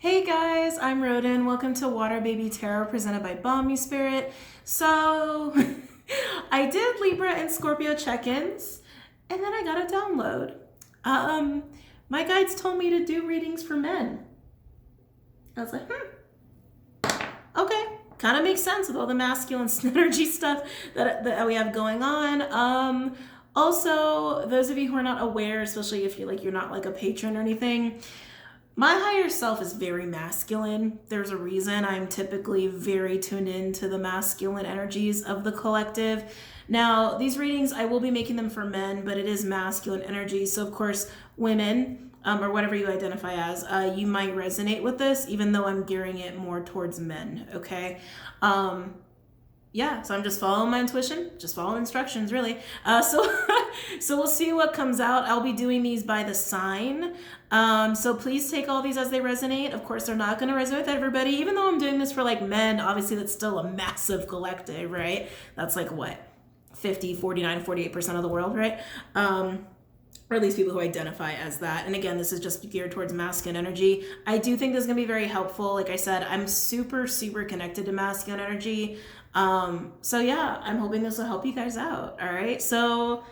Hey guys, I'm Rodin. Welcome to WaterBaby Tarot presented by Bomispirit. So, I did Libra and Scorpio check-ins, and then I got a download. My guides told me to do readings for men. I was like, okay. Kind of makes sense with all the masculine synergy stuff that we have going on. Also, those of you who are not aware, especially if you're not like a patron or anything, my higher self is very masculine. There's a reason I'm typically very tuned into the masculine energies of the collective. Now, these readings, I will be making them for men, but it is masculine energy. So, of course, women, or whatever you identify as, you might resonate with this, even though I'm gearing it more towards men, okay? Yeah, so I'm just following my intuition, just following instructions, really. So we'll see what comes out. I'll be doing these by the sign. So please take all these as they resonate. Of course, they're not going to resonate with everybody. Even though I'm doing this for like men, obviously that's still a massive collective, right? That's like what? 50, 49, 48% of the world, right? Or at least people who identify as that. And again, this is just geared towards masculine energy. I do think this is going to be very helpful. Like I said, I'm super, super connected to masculine energy. So yeah, I'm hoping this will help you guys out. All right. So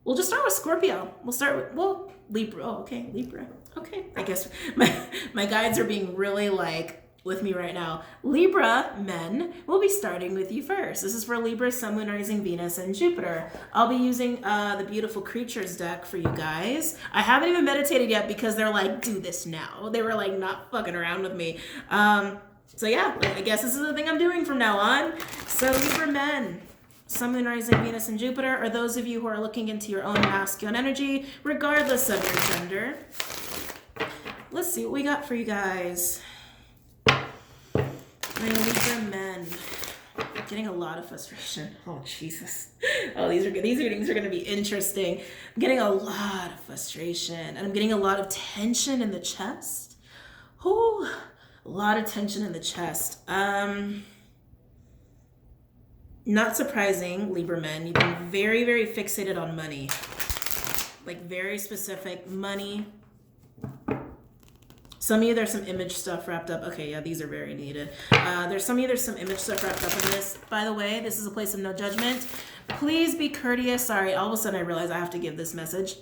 we'll just start with Scorpio. We'll start with, well, Libra. Oh, okay. Libra. Okay. I guess my guides are being really like with me right now. Libra men, we'll be starting with you first. This is for Libra, Sun, Moon, Rising, Venus, and Jupiter. I'll be using the Beautiful Creatures deck for you guys. I haven't even meditated yet because they're like, do this now. They were like not fucking around with me. So yeah, I guess this is the thing I'm doing from now on. So Libra men, Sun, Moon, Rising, Venus, and Jupiter are those of you who are looking into your own masculine energy, regardless of your gender. Let's see what we got for you guys. My Libra men, getting a lot of frustration. Oh, Jesus. Oh, these readings are going to be interesting. I'm getting a lot of frustration, and I'm getting a lot of tension in the chest. Ooh, a lot of tension in the chest. Not surprising, Libra men. You've been very, very fixated on money. Like very specific money. Some of you, there's some image stuff wrapped up. Okay, yeah, these are very needed. There's some image stuff wrapped up in this. By the way, this is a place of no judgment. Please be courteous. Sorry, all of a sudden I realize I have to give this message.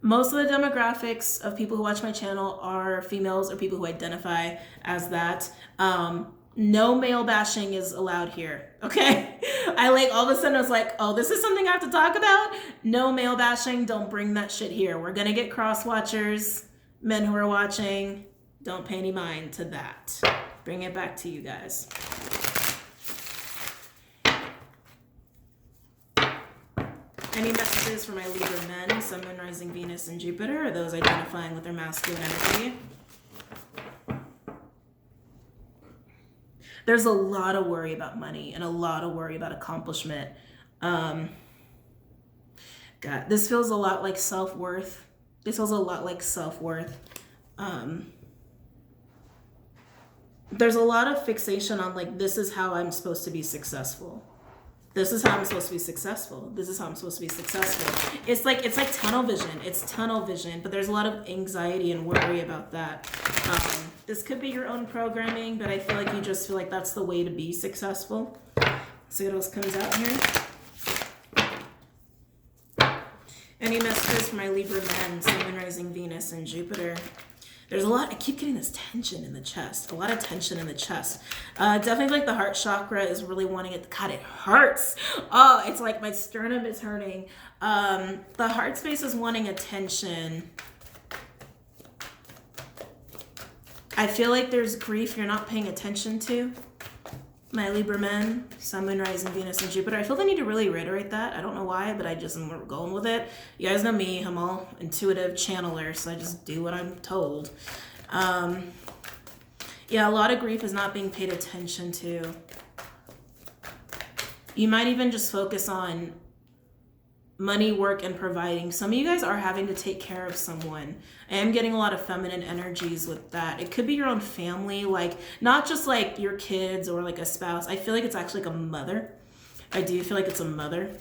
Most of the demographics of people who watch my channel are females or people who identify as that. No male bashing is allowed here, okay? I like all of a sudden I was like, oh, this is something I have to talk about? No male bashing, don't bring that shit here. We're gonna get cross watchers. Men who are watching, don't pay any mind to that. Bring it back to you guys. Any messages for my Libra men, Sun, Moon, Rising, Venus, and Jupiter, or those identifying with their masculine energy? There's a lot of worry about money and a lot of worry about accomplishment. God, this feels a lot like self-worth. This feels a lot like self-worth. There's a lot of fixation on like, this is how I'm supposed to be successful. This is how I'm supposed to be successful. This is how I'm supposed to be successful. It's like tunnel vision. It's tunnel vision, but there's a lot of anxiety and worry about that. This could be your own programming, but I feel like you just feel like that's the way to be successful. Let's see what else comes out here. Any messages for my Libra men, Sun, Moon, Rising, Venus, and Jupiter? There's a lot, I keep getting this tension in the chest, a lot of tension in the chest. Definitely like the heart chakra is really wanting it. God, it hurts. Oh, it's like my sternum is hurting. The heart space is wanting attention. I feel like there's grief you're not paying attention to. My Libra men, Sun, Moon, Rising, Venus, and Jupiter. I feel the need to really reiterate that. I don't know why, but I just am going with it. You guys know me. I'm all intuitive channeler, so I just do what I'm told. Yeah, a lot of grief is not being paid attention to. You might even just focus on money, work, and providing. Some of you guys are having to take care of someone. I am getting a lot of feminine energies with that. It could be your own family, like not just like your kids or like a spouse. I feel like it's actually like a mother. I do feel like it's a mother.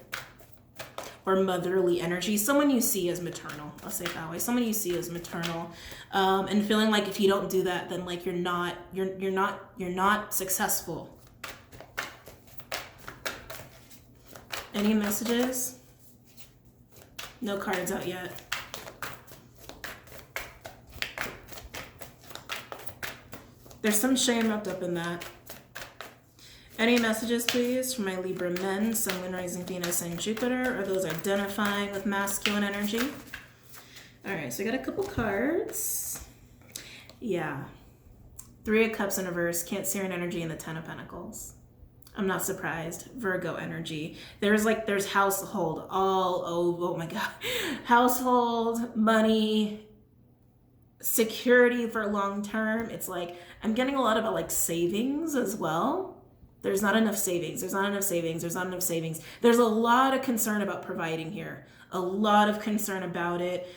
or motherly energy. Someone you see as maternal. I'll say it that way. Someone you see as maternal, and feeling like if you don't do that, then like you're not successful. Any messages? No cards out yet. There's some shame wrapped up in that. Any messages, please, for my Libra men, Sun, Moon, Rising, Venus, and Jupiter, or those identifying with masculine energy? All right, so I got a couple cards. Yeah. 3 of Cups in reverse, Cancerian energy, and the 10 of Pentacles. I'm not surprised. Virgo energy. There's household all over. Oh my God. Household, money, security for long term. It's like, I'm getting a lot about like savings as well. There's not enough savings. There's not enough savings. There's not enough savings. There's a lot of concern about providing here. A lot of concern about it.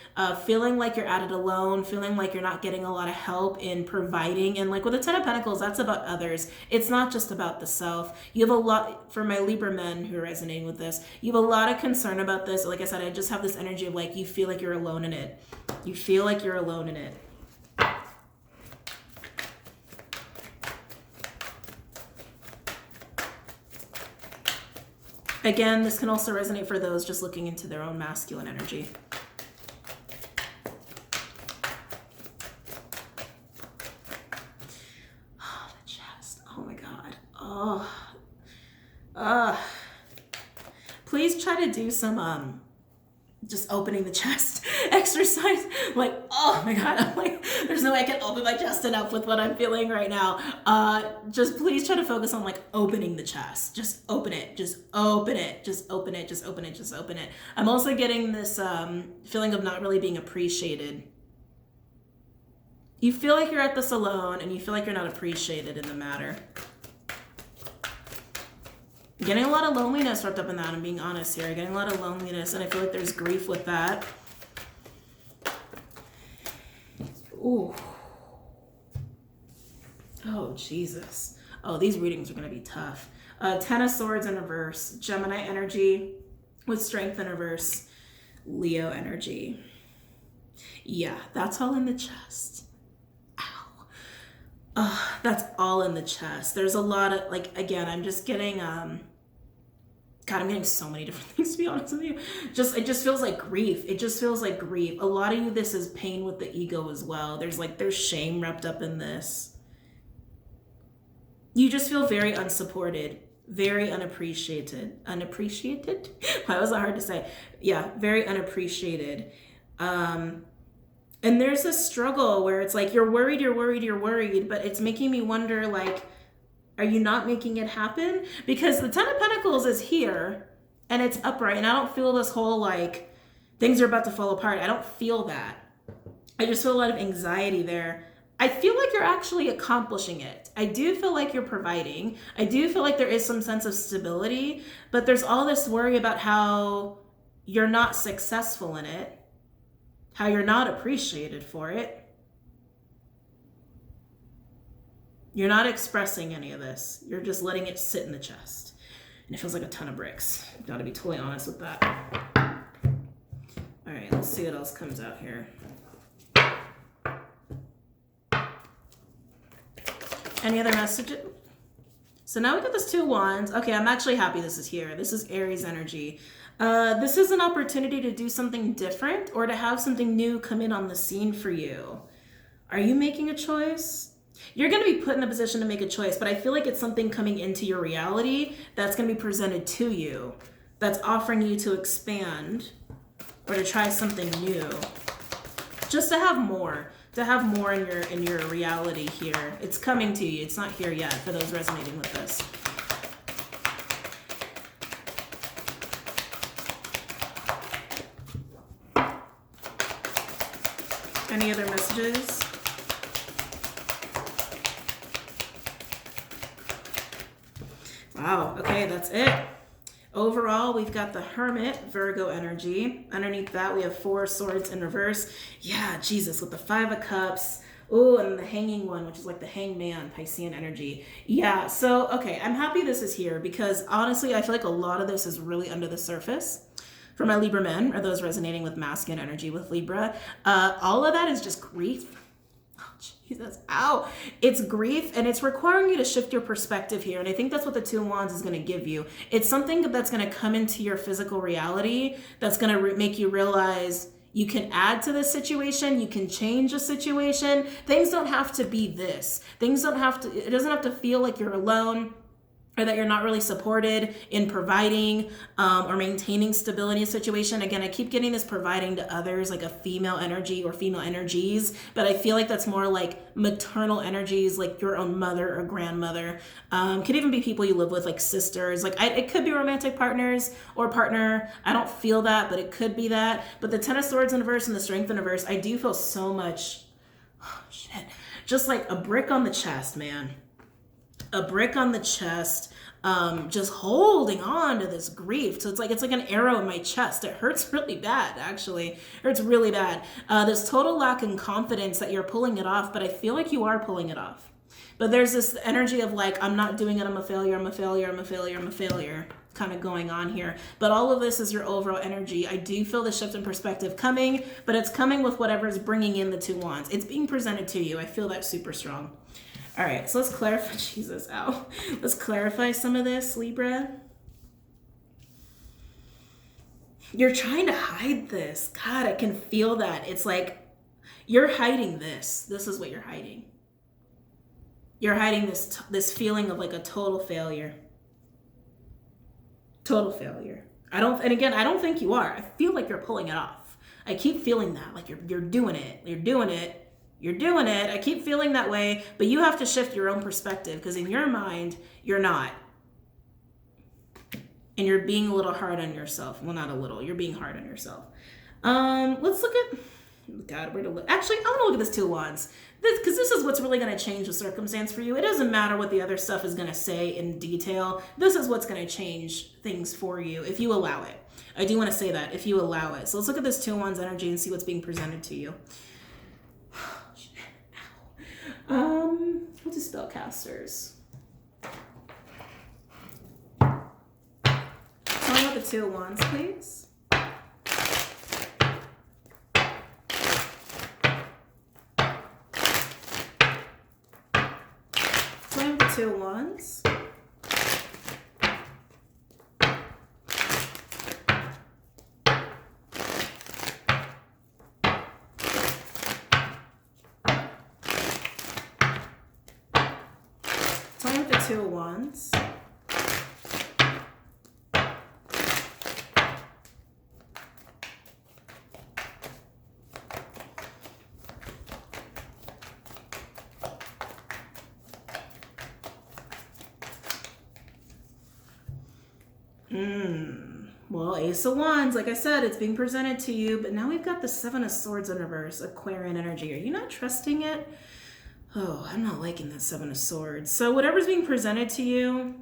Feeling like you're at it alone. Feeling like you're not getting a lot of help in providing. And like with the 10 of Pentacles, that's about others. It's not just about the self. You have a lot, for my Libra men who are resonating with this, you have a lot of concern about this. Like I said, I just have this energy of like, you feel like you're alone in it. You feel like you're alone in it. Again, this can also resonate for those just looking into their own masculine energy. Oh, the chest. Oh my God. Oh. Please try to do some just opening the chest exercise. Like, oh my God, I'm like, there's no way I can open my chest enough with what I'm feeling right now. Just please try to focus on like opening the chest. Just open it, just open it, just open it, just open it, just open it. I'm also getting this feeling of not really being appreciated. You feel like you're at this alone and you feel like you're not appreciated in the matter. Getting a lot of loneliness wrapped up in that, I'm being honest here. Getting a lot of loneliness, and I feel like there's grief with that. Ooh. Oh, Jesus. Oh, these readings are going to be tough. 10 of Swords in reverse. Gemini energy with Strength in reverse. Leo energy. Yeah, that's all in the chest. Ow. That's all in the chest. There's a lot of, like, again, I'm just getting, God, I'm getting so many different things, to be honest with you. It just feels like grief. It just feels like grief. A lot of you, this is pain with the ego as well. There's shame wrapped up in this. You just feel very unsupported, very unappreciated. Unappreciated? Why was that hard to say? Yeah, very unappreciated. And there's a struggle where it's like, you're worried, but it's making me wonder, like, are you not making it happen? Because the 10 of Pentacles is here and it's upright, and I don't feel this whole like things are about to fall apart. I don't feel that. I just feel a lot of anxiety there. I feel like you're actually accomplishing it. I do feel like you're providing. I do feel like there is some sense of stability, but there's all this worry about how you're not successful in it, how you're not appreciated for it. You're not expressing any of this. You're just letting it sit in the chest. And it feels like a ton of bricks. I've got to be totally honest with that. All right, let's see what else comes out here. Any other messages? So now we got this 2 of Wands. Okay, I'm actually happy this is here. This is Aries energy. This is an opportunity to do something different or to have something new come in on the scene for you. Are you making a choice? You're going to be put in a position to make a choice, but I feel like it's something coming into your reality that's going to be presented to you, that's offering you to expand or to try something new, just to have more in your reality here. It's coming to you. It's not here yet for those resonating with this. Any other messages? Wow, okay, that's it. Overall, we've got the Hermit, Virgo energy. Underneath that, we have 4 swords in reverse. Yeah, Jesus, with the 5 of cups. Oh, and the hanging one, which is like the hangman, Piscean energy. Yeah, so, okay, I'm happy this is here because honestly, I feel like a lot of this is really under the surface. For my Libra men, or those resonating with masculine energy with Libra, all of that is just grief. Oh, Jesus, ow. It's grief, and it's requiring you to shift your perspective here. And I think that's what the Two of Wands is going to give you. It's something that's going to come into your physical reality that's going to make you realize you can add to this situation. You can change a situation. Things don't have to be this. Things don't have to, it doesn't have to feel like you're alone, or that you're not really supported in providing or maintaining stability in a situation. Again, I keep getting this providing to others, like a female energy or female energies, but I feel like that's more like maternal energies, like your own mother or grandmother. Could even be people you live with, like sisters. Like it could be romantic partners or partner. I don't feel that, but it could be that. But the Ten of Swords in reverse and the Strength in reverse, I do feel so much, just like a brick on the chest, man. A brick on the chest, just holding on to this grief. So it's like an arrow in my chest. It hurts really bad, actually. It hurts really bad. There's total lack in confidence that you're pulling it off, but I feel like you are pulling it off. But there's this energy of like, I'm not doing it, I'm a failure, I'm a failure, I'm a failure, I'm a failure, kind of going on here. But all of this is your overall energy. I do feel the shift in perspective coming, but it's coming with whatever's bringing in the Two Wands. It's being presented to you. I feel that super strong. All right, so let's clarify, Jesus, ow. Let's clarify some of this, Libra. You're trying to hide this. God, I can feel that. It's like you're hiding this. This is what you're hiding. You're hiding this feeling of like a total failure. Total failure. I don't think you are. I feel like you're pulling it off. I keep feeling that, like you're doing it. You're doing it. You're doing it. I keep feeling that way, but you have to shift your own perspective because in your mind, you're not. And you're being a little hard on yourself. Well, not a little. You're being hard on yourself. Let's look at, God, where to look? Actually, I want to look at this Two of Wands. Because this is what's really going to change the circumstance for you. It doesn't matter what the other stuff is going to say in detail. This is what's going to change things for you if you allow it. I do want to say that, if you allow it. So let's look at this Two of Wands energy and see what's being presented to you. We'll do spellcasters. Tell me about the Two of Wands, please. Tell me about the Two of Wands. Two of Wands. Well, Ace of Wands, like I said, it's being presented to you, but now we've got the Seven of Swords in reverse, Aquarian energy. Are you not trusting it? Oh, I'm not liking that Seven of Swords. So whatever's being presented to you,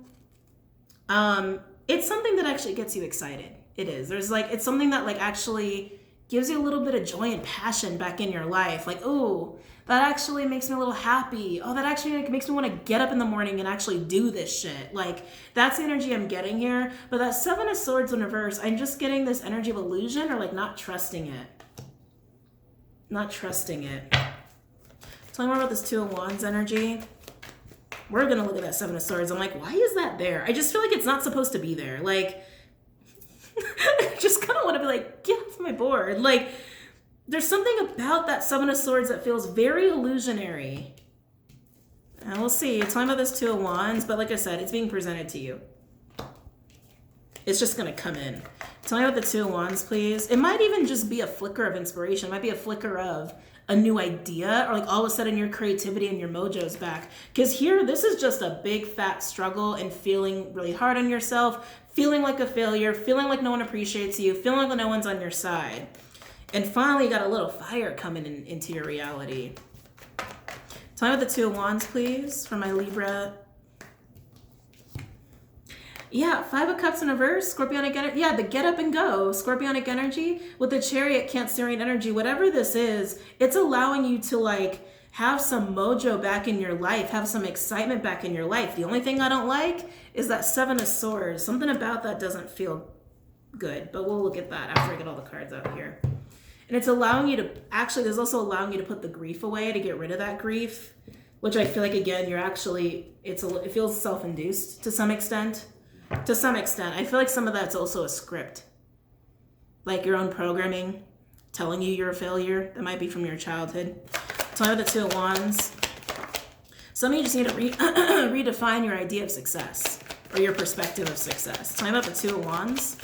it's something that actually gets you excited. It is. It's something that like actually gives you a little bit of joy and passion back in your life. Like, oh, that actually makes me a little happy. Oh, that actually makes me want to get up in the morning and actually do this shit. Like, that's the energy I'm getting here. But that Seven of Swords in reverse, I'm just getting this energy of illusion or like not trusting it. Not trusting it. Tell me more about this Two of Wands energy. We're going to look at that Seven of Swords. I'm like, why is that there? I just feel like it's not supposed to be there. Like, I just kind of want to be like, get off my board. Like, there's something about that Seven of Swords that feels very illusionary. And we'll see. Tell me about this Two of Wands. But like I said, it's being presented to you. It's just going to come in. Tell me about the Two of Wands, please. It might even just be a flicker of inspiration. It might be a flicker of a new idea, or like all of a sudden your creativity and your mojo's back. Because here, this is just a big fat struggle and feeling really hard on yourself, feeling like a failure, feeling like no one appreciates you, feeling like no one's on your side. And finally, you got a little fire coming into your reality. Tell me about the Two of Wands, please, for my Libra. Yeah, Five of Cups in reverse, Scorpionic energy. Yeah, the get up and go, Scorpionic energy with the Chariot, Cancerian energy. Whatever this is, it's allowing you to like have some mojo back in your life, have some excitement back in your life. The only thing I don't like is that Seven of Swords. Something about that doesn't feel good, but we'll look at that after I get all the cards out here. And it's allowing you to, actually, there's also allowing you to put the grief away, to get rid of that grief, which I feel like, again, you're actually, it feels self-induced to some extent. To some extent. I feel like some of that's also a script. Like your own programming telling you you're a failure. That might be from your childhood. Tell me about the Two of Wands. Some of you just need to redefine your idea of success or your perspective of success. Tell me about the Two of Wands.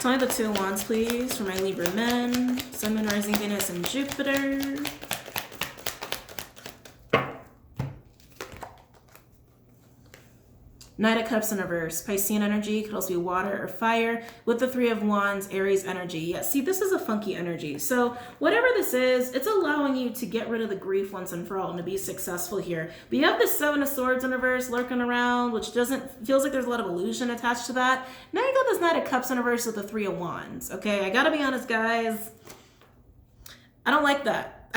Tell me the Two of Wands, please, for my Libra men. Sun, Moon, Rising, Venus, and Jupiter. Knight of Cups in reverse. Piscean energy, could also be water or fire. With the Three of Wands, Aries energy. Yeah, see, this is a funky energy. So whatever this is, it's allowing you to get rid of the grief once and for all and to be successful here. But you have the Seven of Swords in reverse lurking around, which feels like there's a lot of illusion attached to that. Now you got this Knight of Cups in reverse with the Three of Wands. Okay, I gotta be honest, guys. I don't like that.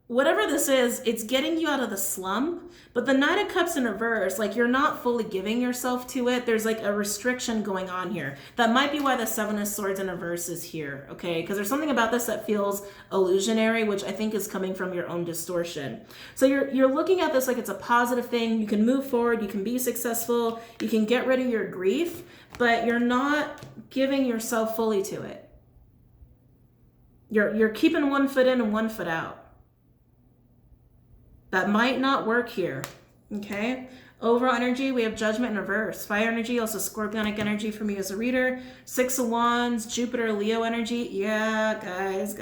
Whatever this is, it's getting you out of the slump. But the Knight of Cups in reverse, like you're not fully giving yourself to it. There's like a restriction going on here. That might be why the Seven of Swords in reverse is here, okay? Because there's something about this that feels illusionary, which I think is coming from your own distortion. So you're looking at this like it's a positive thing. You can move forward, you can be successful, you can get rid of your grief, but you're not giving yourself fully to it. You're keeping one foot in and one foot out. That might not work here, okay? Overall energy, we have Judgment in reverse. Fire energy, also Scorpionic energy for me as a reader. Six of Wands, Jupiter, Leo energy. Yeah, guys.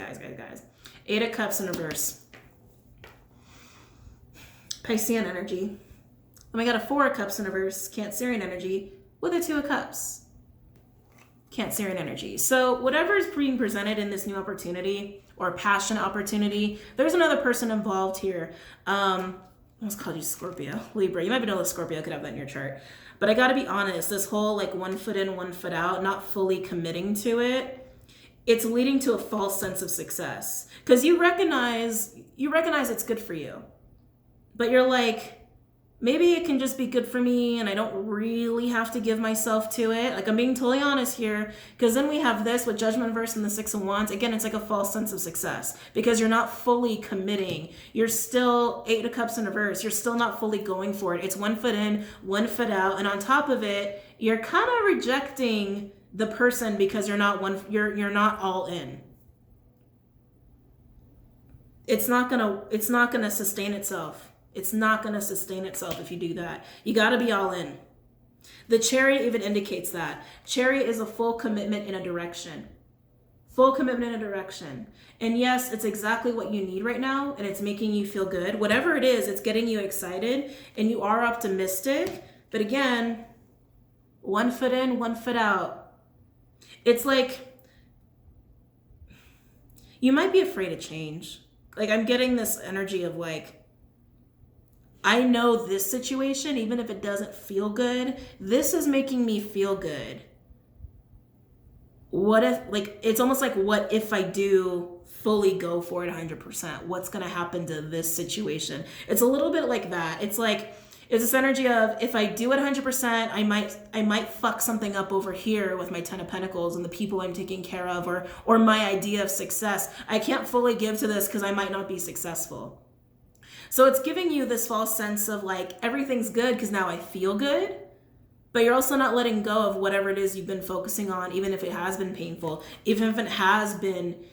Eight of Cups in reverse. Piscean energy. And we got a Four of Cups in reverse. Cancerian energy with a Two of Cups. Cancerian energy. So whatever is being presented in this new opportunity or passion opportunity, there's another person involved here. I almost called you Scorpio. Libra. You might be know that Scorpio could have that in your chart. But I gotta be honest, this whole like one foot in, one foot out, not fully committing to it, it's leading to a false sense of success. Because you recognize it's good for you. But you're like, maybe it can just be good for me and I don't really have to give myself to it. Like, I'm being totally honest here, because then we have this with Judgment verse and the Six of Wands. Again, it's like a false sense of success because you're not fully committing. You're still Eight of Cups in reverse. You're still not fully going for it. It's one foot in, one foot out. And on top of it, you're kind of rejecting the person because you're not all in. It's not gonna sustain itself. It's not going to sustain itself if you do that. You got to be all in. The Chariot even indicates that. Chariot is a full commitment in a direction. Full commitment in a direction. And yes, it's exactly what you need right now, and it's making you feel good. Whatever it is, it's getting you excited, and you are optimistic. But again, one foot in, one foot out. It's like you might be afraid of change. Like, I'm getting this energy of like, I know this situation, even if it doesn't feel good, this is making me feel good. What if, like, it's almost like, what if I do fully go for it 100%? What's going to happen to this situation? It's a little bit like that. It's like, it's this energy of, if I do it 100%, I might fuck something up over here with my Ten of Pentacles and the people I'm taking care of, or my idea of success. I can't fully give to this because I might not be successful. So it's giving you this false sense of like, everything's good because now I feel good, but you're also not letting go of whatever it is you've been focusing on, even if it has been painful, even if it has been,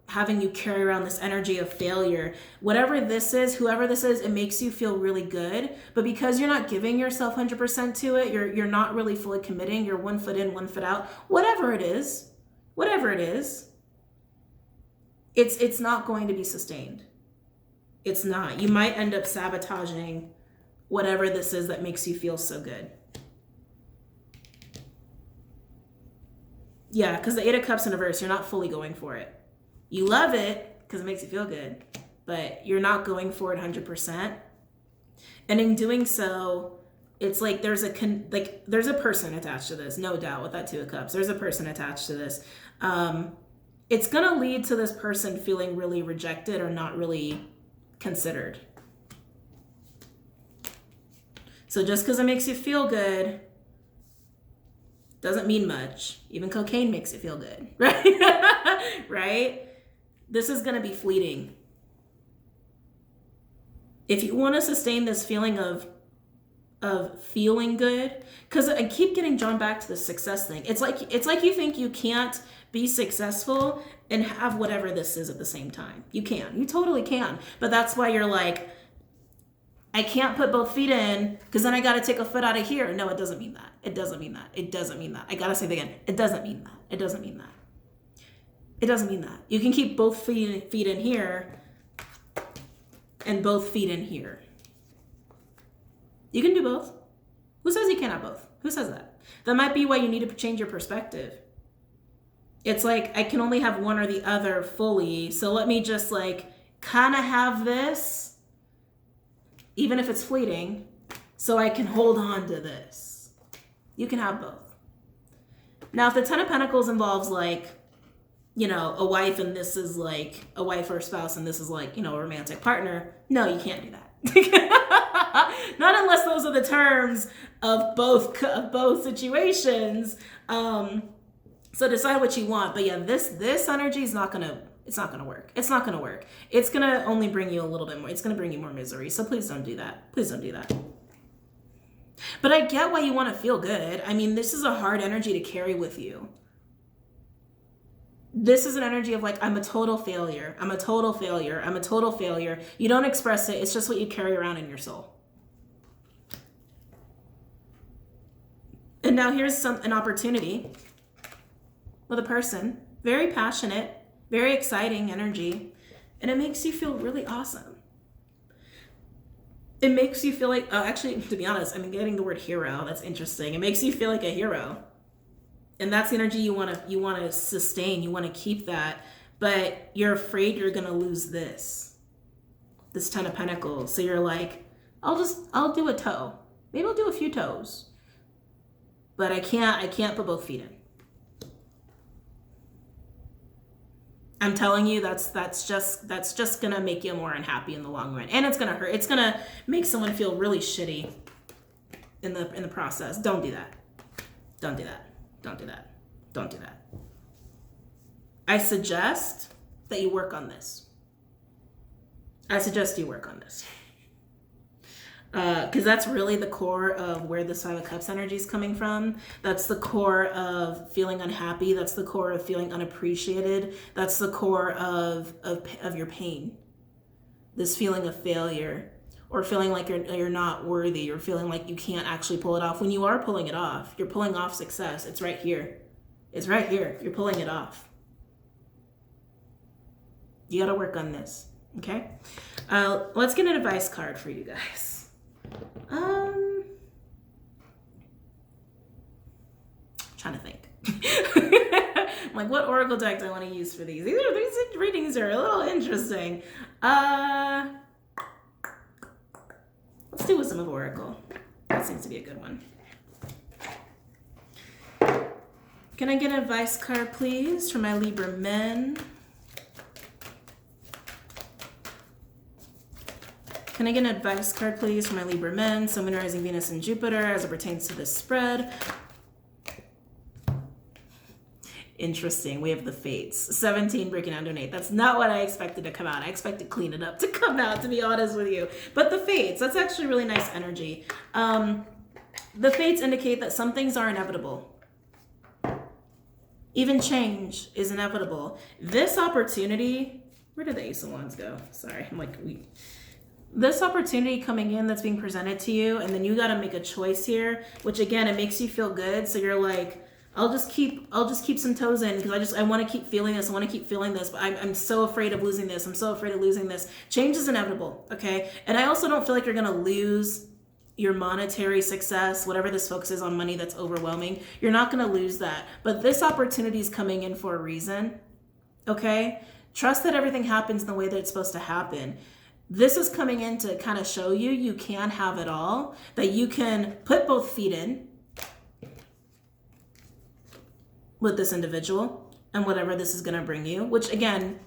having you carry around this energy of failure. Whatever this is, whoever this is, it makes you feel really good. But because you're not giving yourself 100% to it, you're not really fully committing, you're one foot in, one foot out, whatever it is, it's not going to be sustained. It's not. You might end up sabotaging whatever this is that makes you feel so good. Yeah, because the Eight of Cups in reverse, you're not fully going for it. You love it because it makes you feel good, but you're not going for it 100%. And in doing so, it's like there's a person attached to this, no doubt, with that Two of Cups. There's a person attached to this. It's going to lead to this person feeling really rejected or not really considered. So just because it makes you feel good doesn't mean much. Even cocaine makes you feel good, right? Right? This is going to be fleeting. If you want to sustain this feeling of feeling good, because I keep getting drawn back to the success thing. It's like you think you can't be successful and have whatever this is at the same time. You can. You totally can. But that's why you're like, I can't put both feet in because then I got to take a foot out of here. No, it doesn't mean that. It doesn't mean that. It doesn't mean that. I got to say it again. It doesn't mean that. It doesn't mean that. It doesn't mean that. You can keep both feet in here and both feet in here. You can do both. Who says you can't have both? Who says that? That might be why you need to change your perspective. It's like, I can only have one or the other fully. So let me just like kind of have this, even if it's fleeting, so I can hold on to this. You can have both. Now, if the Ten of Pentacles involves like, you know, a wife and this is like a wife or a spouse and this is like, you know, a romantic partner, no, you can't do that. Not unless those are the terms of both situations. So decide what you want. But yeah, this energy is not gonna work. It's not gonna work. It's gonna only bring you a little bit more. It's gonna bring you more misery. So please don't do that. Please don't do that. But I get why you want to feel good. I mean, this is a hard energy to carry with you. This is an energy of like, I'm a total failure. I'm a total failure. I'm a total failure. You don't express it. It's just what you carry around in your soul. And now here's an opportunity with a person, very passionate, very exciting energy, and it makes you feel really awesome. It makes you feel like, actually, to be honest, I'm getting the word hero. That's interesting. It makes you feel like a hero. And that's the energy you want to sustain. You want to keep that, but you're afraid you're going to lose this Ten of Pentacles. So you're like, I'll do a toe. Maybe I'll do a few toes, but I can't put both feet in. I'm telling you, that's just gonna make you more unhappy in the long run, and it's gonna hurt. It's gonna make someone feel really shitty in the process. Don't do that. Don't do that. Don't do that. Don't do that. I suggest that you work on this. I suggest you work on this. Because that's really the core of where this Five of Cups energy is coming from. That's the core of feeling unhappy. That's the core of feeling unappreciated. That's the core of your pain. This feeling of failure, or feeling like you're not worthy, or feeling like you can't actually pull it off. When you are pulling it off, you're pulling off success. It's right here. It's right here. You're pulling it off. You got to work on this. Okay? Let's get an advice card for you guys. Trying to think. I'm like, what oracle deck do I want to use for these? These readings are a little interesting. Let's do Wisdom of Oracle. That seems to be a good one. Can I get an advice card, please, for my Libra men? Can I get an advice card, please, for my Libra men, Sun, Moon, Rising, Venus, and Jupiter as it pertains to this spread? Interesting. We have the Fates. 17 breaking down to an 8. That's not what I expected to come out. I expected clean it up to come out, to be honest with you. But the Fates, that's actually really nice energy. The Fates indicate that some things are inevitable. Even change is inevitable. This opportunity, where did the Ace of Wands go? Sorry, I'm like, this opportunity coming in that's being presented to you, and then you got to make a choice here, which again, it makes you feel good. So you're like, I'll just keep some toes in because I want to keep feeling this. I want to keep feeling this, but I'm so afraid of losing this. I'm so afraid of losing this. Change is inevitable. Okay. And I also don't feel like you're going to lose your monetary success, whatever this focus is on money that's overwhelming. You're not going to lose that, but this opportunity is coming in for a reason. Okay. Trust that everything happens in the way that it's supposed to happen. This is coming in to kind of show you can have it all, that you can put both feet in with this individual and whatever this is going to bring you, which again,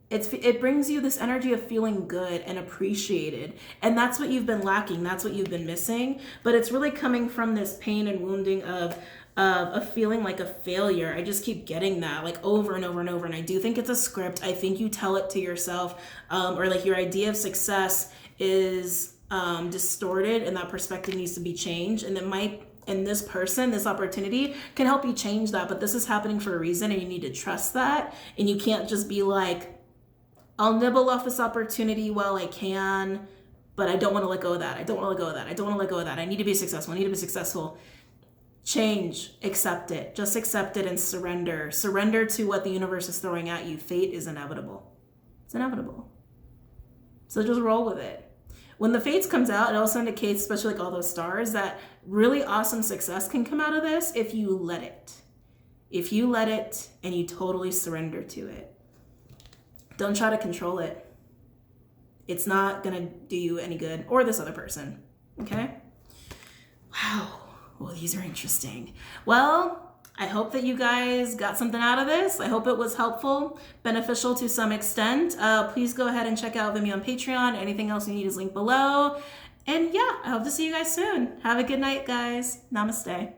it brings you this energy of feeling good and appreciated. And that's what you've been lacking. That's what you've been missing. But it's really coming from this pain and wounding of feeling like a failure. I just keep getting that like over and over and over. And I do think it's a script. I think you tell it to yourself, or like your idea of success is distorted, and that perspective needs to be changed. And this person, this opportunity can help you change that. But this is happening for a reason, and you need to trust that. And you can't just be like, I'll nibble off this opportunity while I can, but I don't want to let go of that. I don't want to let go of that. I don't want to let go of that. I need to be successful. I need to be successful. Change, accept it. Just accept it and surrender. Surrender to what the universe is throwing at you. Fate is inevitable. It's inevitable. So just roll with it. When the fates comes out, it also indicates, especially like all those stars, that really awesome success can come out of this if you let it. If you let it and you totally surrender to it. Don't try to control it. It's not gonna do you any good, or this other person, okay? Wow, well, these are interesting. Well, I hope that you guys got something out of this. I hope it was helpful, beneficial to some extent. Please go ahead and check out Vimeo on Patreon. Anything else you need is linked below. And yeah, I hope to see you guys soon. Have a good night, guys. Namaste.